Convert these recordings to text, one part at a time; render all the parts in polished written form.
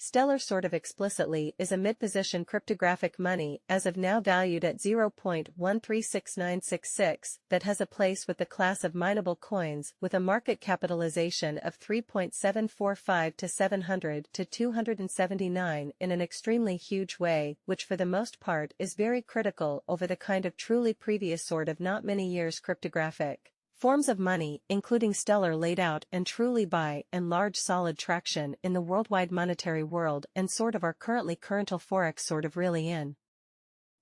Stellar sort of explicitly is a mid-position cryptographic money as of now valued at 0.136966 that has a place with the class of mineable coins with a market capitalization of 3.745 to 700 to 279 in an extremely huge way, which for the most part is very critical over the kind of truly previous sort of not many years cryptographic forms of money, including stellar laid out and truly by and large solid traction in the worldwide monetary world and sort of our currently currental forex sort of really in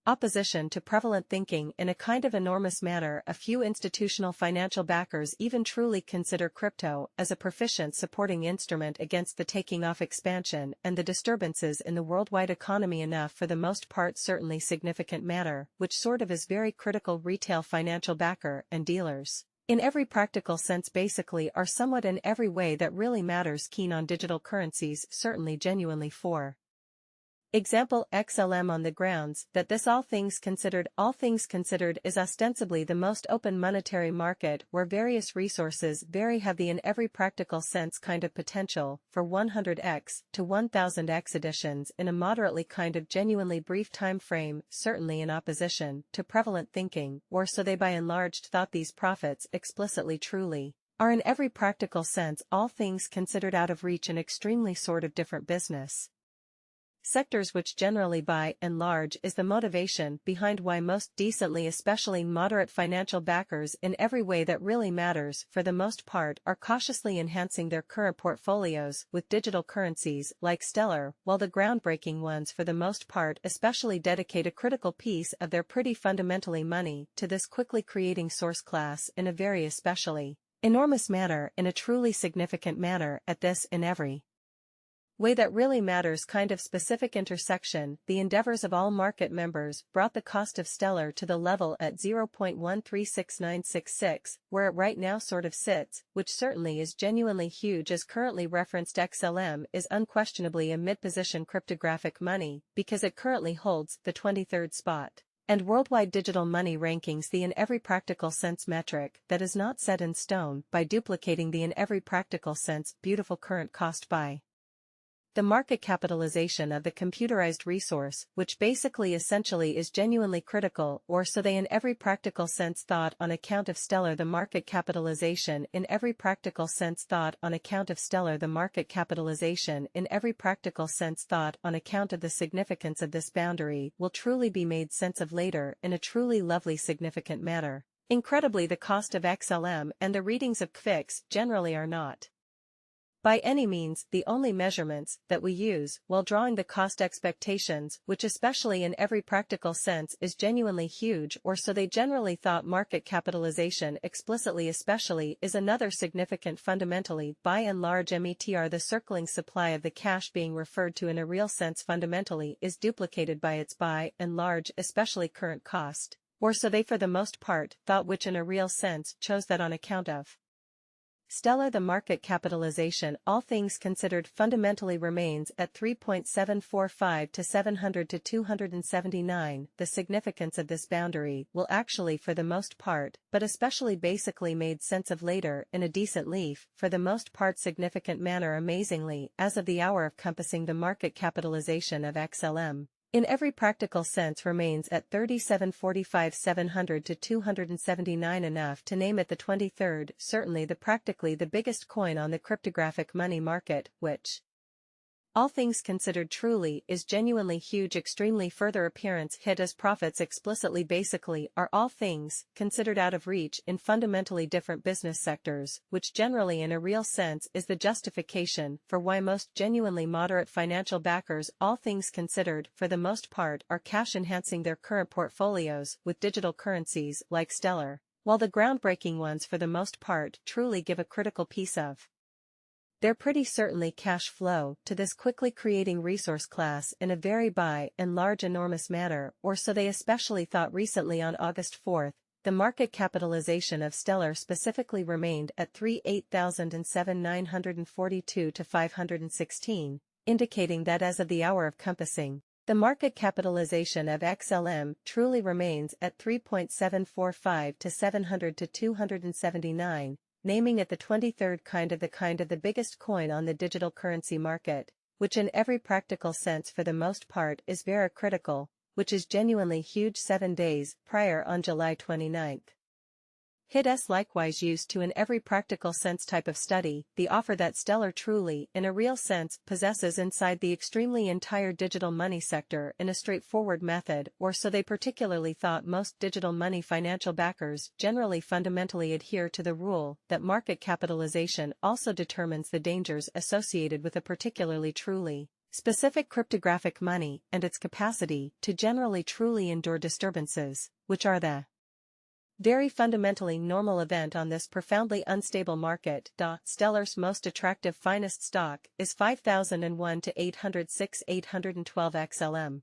opposition to prevalent thinking in a kind of enormous manner. A few institutional financial backers even truly consider crypto as a proficient supporting instrument against the taking off expansion and the disturbances in the worldwide economy enough for the most part certainly significant matter, which sort of is very critical retail financial backer and dealers. In every practical sense basically are somewhat in every way that really matters keen on digital currencies certainly genuinely for example XLM on the grounds that this all things considered is ostensibly the most open monetary market where various resources have the in every practical sense kind of potential for 100x to 1000x additions in a moderately kind of genuinely brief time frame certainly in opposition to prevalent thinking or so they by and large thought these profits explicitly truly are in every practical sense all things considered out of reach and extremely sort of different business sectors which generally by and large is the motivation behind why most decently especially moderate financial backers in every way that really matters for the most part are cautiously enhancing their current portfolios with digital currencies like Stellar while the groundbreaking ones for the most part especially dedicate a critical piece of their pretty fundamentally money to this quickly creating source class in a very especially enormous manner in a truly significant manner at this in every way that really matters kind of specific intersection. The endeavors of all market members brought the cost of Stellar to the level at 0.136966 where it right now sort of sits, which certainly is genuinely huge as currently referenced XLM is unquestionably a mid-position cryptographic money because it currently holds the 23rd spot. And worldwide digital money rankings the in every practical sense metric that is not set in stone by duplicating the in every practical sense beautiful current cost by the market capitalization of the computerized resource, which basically essentially is genuinely critical or so they in every practical sense thought on account of Stellar the market capitalization in every practical sense thought on account of Stellar the market capitalization in every practical sense thought on account of the significance of this boundary will truly be made sense of later in a truly lovely significant manner. Incredibly the cost of XLM and the readings of CFIX generally are not by any means the only measurements that we use while drawing the cost expectations which especially in every practical sense is genuinely huge or so they generally thought market capitalization explicitly especially is another significant fundamentally by and large METR the circling supply of the cash being referred to in a real sense fundamentally is duplicated by its by and large especially current cost, or so they for the most part thought which in a real sense chose that on account of Stellar the market capitalization all things considered fundamentally remains at 3.745 to 700 to 279. The significance of this boundary will actually for the most part, but especially basically made sense of later in a decent leaf for the most part significant manner amazingly as of the hour of compassing the market capitalization of XLM. In every practical sense remains at 3745 700 to 279 enough to name it the 23rd certainly the practically the biggest coin on the cryptographic money market which all things considered truly is genuinely huge extremely further appearance hit as profits explicitly basically are all things considered out of reach in fundamentally different business sectors which generally in a real sense is the justification for why most genuinely moderate financial backers all things considered for the most part are cash enhancing their current portfolios with digital currencies like Stellar, while the groundbreaking ones for the most part truly give a critical piece of they're pretty certainly cash flow to this quickly creating resource class in a very by and large enormous manner or so they especially thought recently on August 4th, the market capitalization of Stellar specifically remained at 3,807,942 to 516, indicating that as of the hour of compassing, the market capitalization of XLM truly remains at 3.745 to 700 to 279, naming it the 23rd kind of the biggest coin on the digital currency market, which in every practical sense for the most part is very critical, which is genuinely huge 7 days prior on July 29. Hit S likewise used to in every practical sense type of study, the offer that Stellar truly, in a real sense, possesses inside the extremely entire digital money sector in a straightforward method, or so they particularly thought. Most digital money financial backers generally fundamentally adhere to the rule that market capitalization also determines the dangers associated with a particularly truly specific cryptographic money and its capacity to generally truly endure disturbances, which are the very fundamentally normal event on this profoundly unstable market. Stellar's most attractive finest stock is 5001 to 806 812 XLM.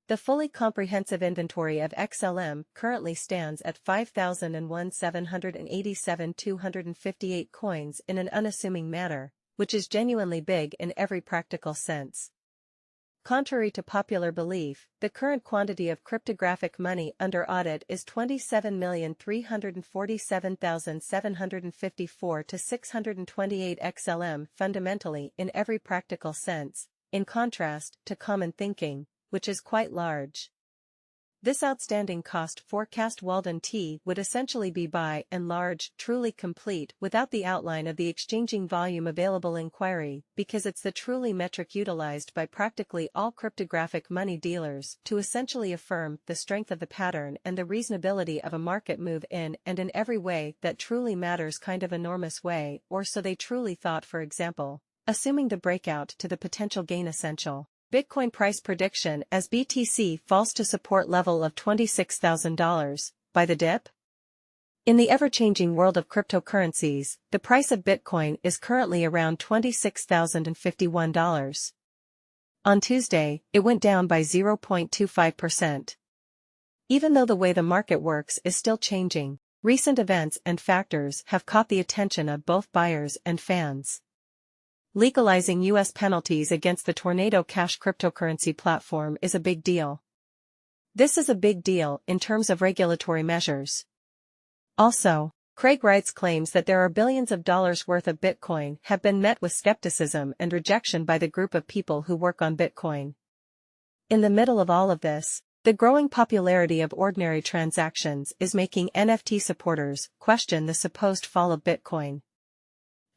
The fully comprehensive inventory of XLM currently stands at 5001 787 258 coins in an unassuming manner, which is genuinely big in every practical sense. Contrary to popular belief, the current quantity of cryptographic money under audit is 27,347,754 to 628 XLM fundamentally in every practical sense, in contrast to common thinking, which is quite large. This outstanding cost forecast Walden T would essentially be by and large truly complete without the outline of the exchanging volume available inquiry, because it's the truly metric utilized by practically all cryptographic money dealers to essentially affirm the strength of the pattern and the reasonability of a market move in and in every way that truly matters, kind of enormous way, or so they truly thought. For example, assuming the breakout to the potential gain essential Bitcoin price prediction as BTC falls to support level of $26,000 by the dip. In the ever-changing world of cryptocurrencies, the price of Bitcoin is currently around $26,051. On Tuesday, it went down by 0.25%. Even though the way the market works is still changing, recent events and factors have caught the attention of both buyers and fans. Legalizing U.S. penalties against the Tornado Cash cryptocurrency platform is a big deal. This is a big deal in terms of regulatory measures. Also, Craig Wright's claims that there are billions of dollars worth of Bitcoin have been met with skepticism and rejection by the group of people who work on Bitcoin. In the middle of all of this, the growing popularity of ordinary transactions is making NFT supporters question the supposed fall of Bitcoin.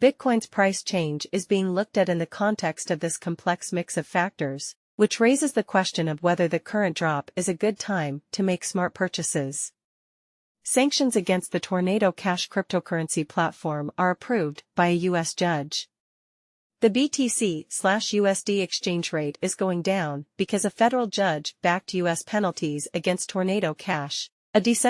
Bitcoin's price change is being looked at in the context of this complex mix of factors, which raises the question of whether the current drop is a good time to make smart purchases. Sanctions against the Tornado Cash cryptocurrency platform are approved by a U.S. judge. The BTC/USD exchange rate is going down because a federal judge backed U.S. penalties against Tornado Cash, a decentralized